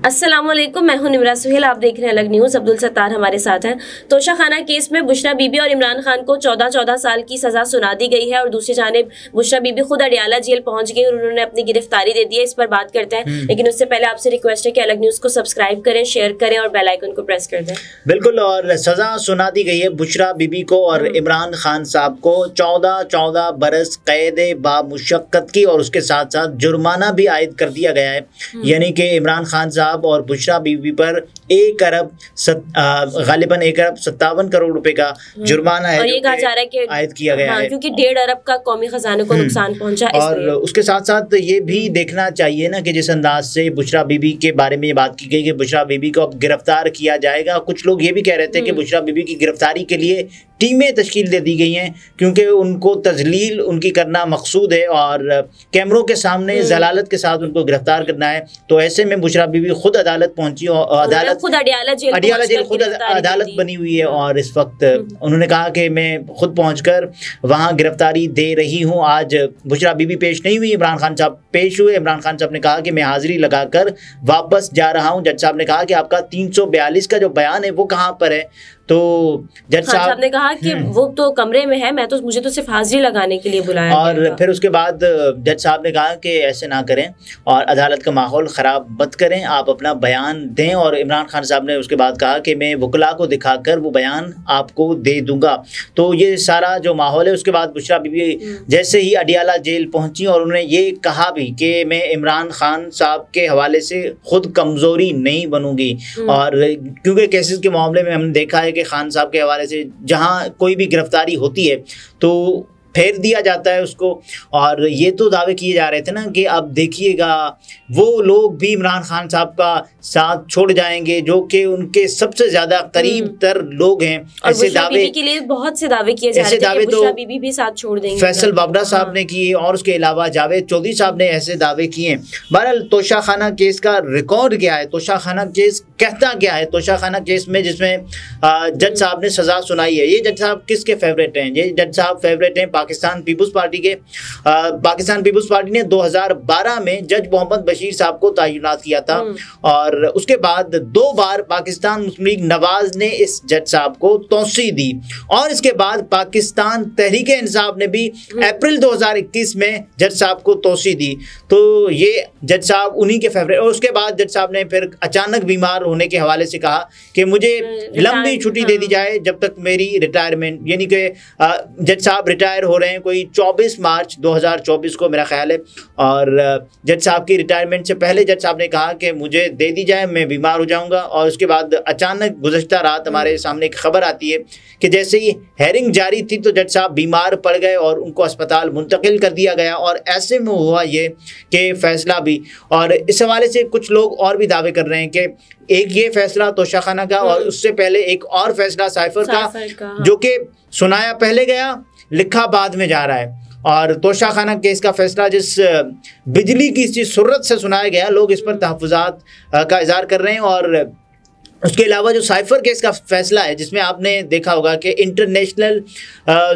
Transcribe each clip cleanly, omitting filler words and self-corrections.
السلام علیکم، میں ہوں نمرا سہیل، آپ دیکھ رہے ہیں الگ نیوز۔ عبدالستار ہمارے ساتھ ہیں۔ توشہ خانہ کیس میں بشرا بی بی اور عمران خان کو 14 سال کی سزا سنا دی گئی ہے، اور دوسری جانب بشرا بی بی خود اڈیالہ جیل پہنچ گئی اور انہوں نے اپنی گرفتاری دے دی ہے۔ اس پر بات کرتے ہیں، لیکن اس سے پہلے آپ سے ریکویسٹ ہے کہ الگ نیوز کو سبسکرائب کریں، شیئر کریں اور بیل آئیکن کو پریس کر دیں۔ بالکل، اور سزا سنا دی گئی ہے بشرا بی بی کو اور عمران خان صاحب کو 14 برس قید بامشقت کی، اور اس کے ساتھ ساتھ جرمانہ بھی عائد کر دیا گیا ہے، یعنی کہ عمران خان صاحب اور بشرا بی بی پر 1 ارب غالباً 1.57 کروڑ روپے کا جرمانہ ہے، اور یہ کہا جا رہا ہے کہ عائد کیا گیا ہے، کیونکہ 1.5 ارب کا قومی خزانے کو نقصان پہنچا۔ اور اس کے ساتھ ساتھ یہ بھی دیکھنا چاہیے نا کہ جس انداز سے بشرا بی بی کے بارے میں یہ بات کی گئی کہ بشرا بی بی کو اب گرفتار کیا جائے گا۔ کچھ لوگ یہ بھی کہہ رہے تھے کہ بشرا بی بی کی گرفتاری کے لیے ٹیمیں تشکیل دے دی گئی ہیں، کیونکہ ان کو تذلیل ان کی کرنا مقصود ہے اور کیمروں کے سامنے ذلالت کے ساتھ ان کو گرفتار کرنا ہے۔ تو ایسے میں بشرا بی بی خود عدالت پہنچی، اور اڈیالہ جیل خود عدالت بنی ہوئی ہے، اور اس وقت انہوں نے کہا کہ میں خود پہنچ کر وہاں گرفتاری دے رہی ہوں۔ آج بشرا بی بی پیش نہیں ہوئی، عمران خان صاحب پیش ہوئے۔ عمران خان صاحب نے کہا کہ میں حاضری لگا کر واپس جا رہا ہوں۔ جج صاحب نے کہا کہ آپ کا 342 کا جو بیان ہے وہ کہاں پر ہے؟ تو جج صاحب نے کہا کہ وہ تو کمرے میں ہے، مجھے تو صرف حاضری لگانے کے لیے بلایا اور پھر اس کے بعد جج صاحب نے کہا کہ ایسے نہ کریں اور عدالت کا ماحول خراب مت کریں، آپ اپنا بیان دیں۔ اور عمران خان صاحب نے اس کے بعد کہا کہ میں وکلا کو دکھا کر وہ بیان آپ کو دے دوں گا۔ تو یہ سارا جو ماحول ہے، اس کے بعد بشرا بی بی جیسے ہی اڈیالہ جیل پہنچی اور انہوں نے یہ کہا بھی کہ میں عمران خان صاحب کے حوالے سے خود کمزوری نہیں بنوں گی، اور کیونکہ کیسز کے معاملے میں ہم نے دیکھا ہے کہ خان صاحب کے حوالے سے جہاں کوئی بھی گرفتاری ہوتی ہے تو پھیر دیا جاتا ہے اس کو، اور یہ تو دعوے کیے جا رہے تھے نا کہ اب دیکھیے گا وہ لوگ بھی عمران خان صاحب کا ساتھ چھوڑ جائیں گے جو کہ ان کے سب سے زیادہ قریب تر لوگ ہیں۔ ایسے دعوے کے لیے بہت سے دعوے کیے جا رہے تھے کہ بشرا بی بی بھی ساتھ چھوڑ دیں گے، فیصل بابڑا صاحب نے کیے، اور اس کے علاوہ جاوید چودھری صاحب نے ایسے دعوے کیے۔ بہرحال توشہ خانہ کیس کا ریکارڈ کیا ہے، توشہ خانہ کیس کہتا کیا ہے؟ توشہ خانہ کیس میں جس میں جج صاحب نے سزا سنائی ہے، یہ جج صاحب کس کے فیوریٹ ہیں؟ یہ جج صاحب فیوریٹ ہیں پاکستان پیپلز پارٹی کے۔ پاکستان پیپلز پارٹی نے 2012 میں جج محمد بشیر صاحب کو تعینات کیا تھا، اور اس کے بعد 2 بار پاکستان مسلم لیگ نواز نے اس جج صاحب کو توسیع دی، اور اس کے بعد پاکستان تحریک انصاف نے بھی اپریل 2021 میں جج صاحب کو توسیع دی۔ تو یہ جج صاحب انہی کے فیوریٹ، اور اس کے بعد جج صاحب نے پھر اچانک بیمار ہونے کے حوالے سے کہا کہ مجھے لمبی چھٹی دے دی جائے جب تک میری ریٹائرمنٹ، یعنی کہ جج صاحب ریٹائر ہو رہے ہیں کوئی 24 مارچ 2024 کو میرا خیال ہے، اور جج صاحب کی ریٹائرمنٹ سے پہلے جج صاحب نے کہا کہ مجھے دے دی جائے، میں بیمار ہو جاؤں گا۔ اور اس کے بعد اچانک گزشتہ رات ہمارے سامنے ایک خبر آتی ہے کہ جیسے ہی ہیئرنگ جاری تھی تو جج صاحب بیمار پڑ گئے اور ان کو اسپتال منتقل کر دیا گیا، اور ایسے میں ہوا یہ کہ فیصلہ بھی، اور اس حوالے سے کچھ لوگ اور بھی دعوے کر رہے ہیں کہ ایک یہ فیصلہ توشہ خانہ کا، اور اس سے پہلے ایک اور فیصلہ سائفر کا جو کہ سنایا پہلے گیا لکھا بعد میں جا رہا ہے۔ اور توشہ خانہ کیس کا فیصلہ جس بجلی کی سرعت سے سنایا گیا، لوگ اس پر تحفظات کا اظہار کر رہے ہیں۔ اور اس کے علاوہ جو سائفر کیس کا فیصلہ ہے، جس میں آپ نے دیکھا ہوگا کہ انٹرنیشنل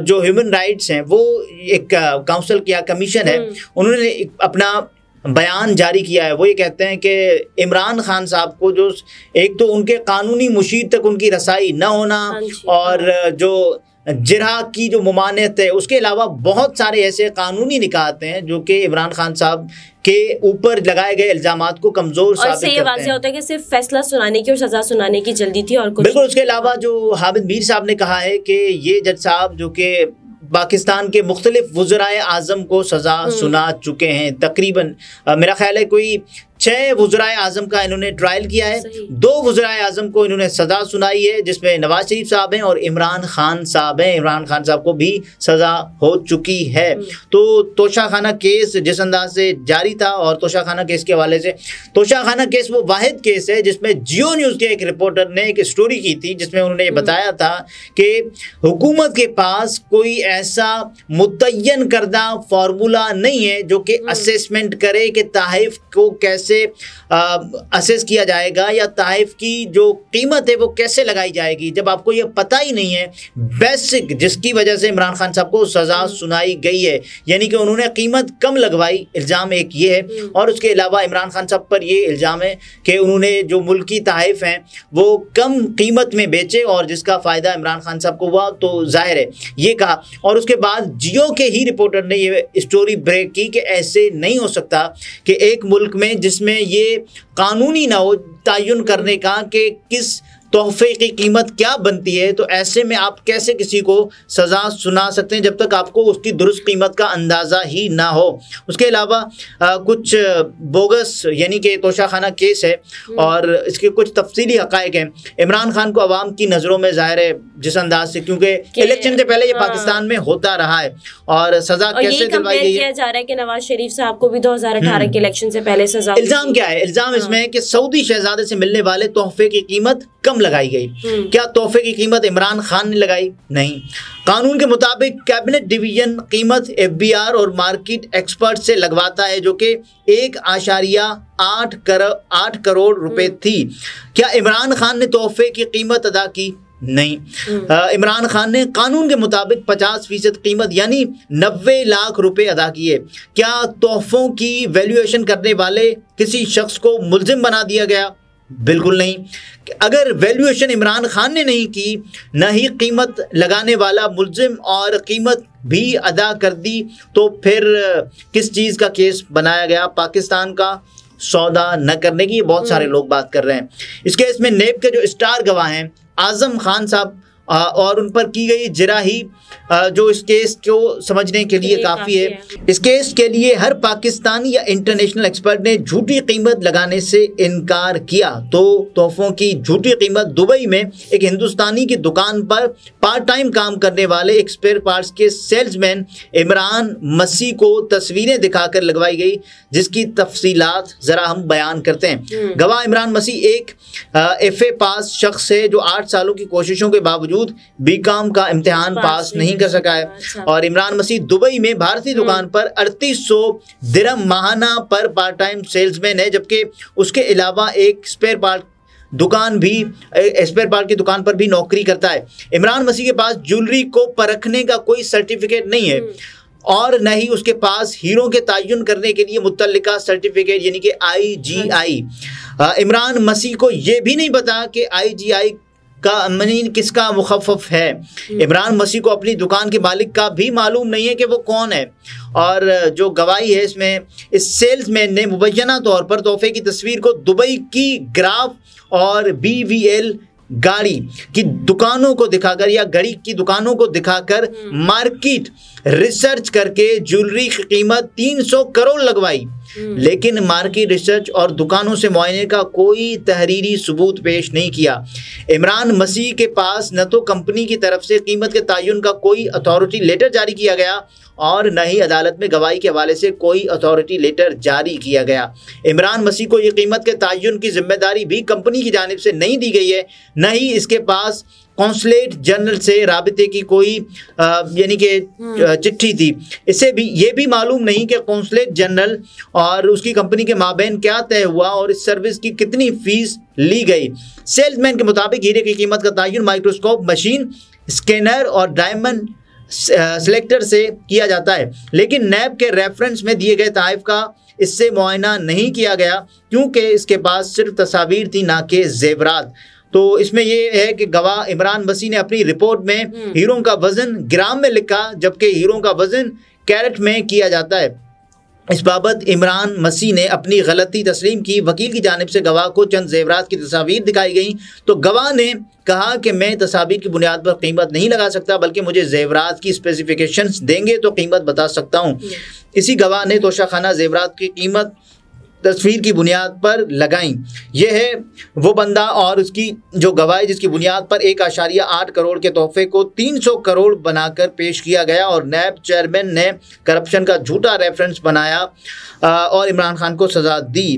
جو ہیومن رائٹس ہیں، وہ ایک کاؤنسل کیا کمیشن ہے، انہوں نے اپنا بیان جاری کیا ہے۔ وہ یہ کہتے ہیں کہ عمران خان صاحب کو جو ایک تو ان کے قانونی مشیر تک ان کی رسائی نہ ہونا، اور جو جرح کی جو ممانعت ہے، اس کے علاوہ بہت سارے ایسے قانونی نکات ہیں جو کہ عمران خان صاحب کے اوپر لگائے گئے الزامات کو کمزور ثابت کرتے ہیں۔ اور اس سے یہ واضح ہوتا ہے کہ صرف فیصلہ سنانے کی اور سزا سنانے کی جلدی تھی اور کچھ بالکل۔ اس کے علاوہ جو حامد میر صاحب نے کہا ہے کہ یہ جج صاحب جو کہ پاکستان کے مختلف وزرائے اعظم کو سزا سنا چکے ہیں، تقریباً میرا خیال ہے کوئی 6 وزرائے اعظم کا انہوں نے ٹرائل کیا ہے، 2 وزرائے اعظم کو انہوں نے سزا سنائی ہے، جس میں نواز شریف صاحب ہیں اور عمران خان صاحب ہیں۔ عمران خان صاحب کو بھی سزا ہو چکی ہے۔ تو توشہ خانہ کیس جس انداز سے جاری تھا، اور توشہ خانہ کیس کے حوالے سے، توشہ خانہ کیس وہ واحد کیس ہے جس میں جیو نیوز کے ایک رپورٹر نے ایک سٹوری کی تھی، جس میں انہوں نے یہ بتایا تھا کہ حکومت کے پاس کوئی ایسا متعین کردہ فارمولہ نہیں ہے جو کہ اسیسمنٹ کرے کہ تحائف کو کیسے کیسے اسیس کیا جائے گا یا تحائف کی جو قیمت ہے وہ کیسے لگائی جائے گی، جب آپ کو یہ پتہ ہی نہیں ہے بیسک جس کی وجہ سے عمران خان صاحب کو سزا سنائی گئی ہے، یعنی کہ انہوں نے قیمت کم لگوائی، الزام ایک یہ ہے، اور اس کے علاوہ عمران خان صاحب پر یہ الزام ہے کہ انہوں نے جو ملکی تحائف ہیں وہ کم قیمت میں بیچے اور جس کا فائدہ عمران خان صاحب کو ہوا، تو ظاہر ہے یہ کہا۔ اور اس کے بعد جیو کے ہی رپورٹر نے یہ اسٹوری بریک کی کہ ایسے نہیں ہو سکتا کہ ایک ملک میں جس میں یہ قانونی نہ ہو تعین کرنے کا کہ کس تحفے کی قیمت کیا بنتی ہے، تو ایسے میں آپ کیسے کسی کو سزا سنا سکتے ہیں جب تک آپ کو اس کی درست قیمت کا اندازہ ہی نہ ہو۔ اس کے علاوہ کچھ بوگس یعنی کہ توشہ خانہ کیس ہے اور اس کے کچھ تفصیلی حقائق ہیں۔ عمران خان کو عوام کی نظروں میں ظاہر ہے جس انداز سے، کیونکہ الیکشن سے پہلے یہ پاکستان میں ہوتا رہا ہے، اور سزا کیسے دلوائی گئی ہے؟ کیا جا رہا ہے کہ نواز شریف صاحب کو بھی 2018 کے الیکشن سے پہلے سزا۔ الزام کیا ہے؟ الزام اس میں ہے کہ سعودی شہزادے سے ملنے والے تحفے کی قیمت کم لگائی گئی۔ کیا تحفے کی قیمت عمران خان نے لگائی؟ نہیں۔ قانون کے مطابق کیبنٹ ڈویژن قیمت FBR اور مارکیٹ ایکسپرٹ سے لگواتا ہے، جو کہ 1.8 کروڑ روپے تھی۔ کیا عمران خان نے تحفے کی قیمت ادا کی؟ نہیں۔ عمران خان نے قانون کے مطابق 50% قیمت یعنی 90 لاکھ روپے ادا کیے۔ کیا تحفوں کی ویلیویشن کرنے والے کسی شخص کو ملزم بنا دیا گیا؟ بالکل نہیں۔ اگر ویلیویشن عمران خان نے نہیں کی، نہ ہی قیمت لگانے والا ملزم، اور قیمت بھی ادا کر دی، تو پھر کس چیز کا کیس بنایا گیا؟ پاکستان کا سودا نہ کرنے کی بہت سارے لوگ بات کر رہے ہیں۔ اس کیس میں نیب کے جو اسٹار گواہ ہیں اعظم خان صاحب، اور ان پر کی گئی جراحی جو اس کیس کو سمجھنے کے لیے کافی ہے۔ اس کیس کے لیے ہر پاکستانی یا انٹرنیشنل ایکسپرٹ نے جھوٹی قیمت لگانے سے انکار کیا۔ تو تحفوں کی جھوٹی قیمت دبئی میں ایک ہندوستانی کی دکان پر پارٹ ٹائم کام کرنے والے ایک اسپیئر پارٹس کے سیلز مین عمران مسیح کو تصویریں دکھا کر لگوائی گئی، جس کی تفصیلات ذرا ہم بیان کرتے ہیں۔ گواہ عمران مسیح ایک FA پاس شخص ہے جو 8 سالوں کی کوششوں کے باوجود BCom کا امتحان پاس نہیں کر سکا ہے، اور عمران مسیح دبئی میں بھارتی دکان پر 3800 درہم ماہانہ پر پارٹ ٹائم سیلز مین ہے، جبکہ اس کے علاوہ ایک اسپیئر پارٹ کی دکان پر بھی نوکری کرتا ہے۔ عمران مسیح کے پاس جیولری کو پرکھنے کا کوئی سرٹیفکیٹ نہیں ہے، اور نہ ہی اس کے پاس ہیروں کے تعین کرنے کے لیے متعلقہ سرٹیفکیٹ یعنی کہ IGI۔ عمران مسیح کو یہ بھی نہیں پتا کہ IGI کا کس کا مخفف ہے۔ عمران مسیح کو اپنی دکان کے مالک کا بھی معلوم نہیں ہے کہ وہ کون ہے، اور جو گواہی ہے اس میں اس سیلز مین نے مبینہ طور پر تحفے کی تصویر کو دبئی کی گراف اور BVL گاڑی کی دکانوں کو دکھا کر یا گھڑی کی دکانوں کو دکھا کر مارکیٹ ریسرچ کر کے جیولری کی قیمت 300 کروڑ لگوائی، لیکن مارکیٹ ریسرچ اور دکانوں سے معائنے کا کوئی تحریری ثبوت پیش نہیں کیا۔ عمران مسیح کے پاس نہ تو کمپنی کی طرف سے قیمت کے تعین کا کوئی اتھارٹی لیٹر جاری کیا گیا، اور نہ ہی عدالت میں گواہی کے حوالے سے کوئی اتھارٹی لیٹر جاری کیا گیا۔ عمران مسیح کو یہ قیمت کے تعین کی ذمہ داری بھی کمپنی کی جانب سے نہیں دی گئی ہے، نہ ہی اس کے پاس قونصلیٹ جنرل سے رابطے کی کوئی یعنی کہ چٹھی تھی۔ اسے بھی یہ بھی معلوم نہیں کہ قونصلیٹ جنرل اور اس کی کمپنی کے مابین کیا طے ہوا اور اس سروس کی کتنی فیس لی گئی۔ سیلز مین کے مطابق ہیرے کی قیمت کا تعین مائکروسکوپ مشین، اسکینر اور ڈائمنڈ سلیکٹر سے کیا جاتا ہے، لیکن نیب کے ریفرنس میں دیے گئے تحائف کا اس سے معائنہ نہیں کیا گیا، کیونکہ اس کے پاس صرف تصاویر تھی نہ کہ زیورات۔ تو اس میں یہ ہے کہ گواہ عمران مسیح نے اپنی رپورٹ میں ہیروں کا وزن گرام میں لکھا، جبکہ ہیروں کا وزن کیرٹ میں کیا جاتا ہے۔ اس بابت عمران مسیح نے اپنی غلطی تسلیم کی۔ وکیل کی جانب سے گواہ کو چند زیورات کی تصاویر دکھائی گئیں، تو گواہ نے کہا کہ میں تصاویر کی بنیاد پر قیمت نہیں لگا سکتا، بلکہ مجھے زیورات کی اسپیسیفیکیشنز دیں گے تو قیمت بتا سکتا ہوں۔ اسی گواہ نے توشہ خانہ زیورات کی قیمت تصویر کی بنیاد پر لگائیں۔ یہ ہے وہ بندہ اور اس کی جو گواہی جس کی بنیاد پر 1.8 کروڑ کے تحفے کو 300 کروڑ بنا کر پیش کیا گیا، اور نیب چیئرمین نے کرپشن کا جھوٹا ریفرنس بنایا اور عمران خان کو سزا دی۔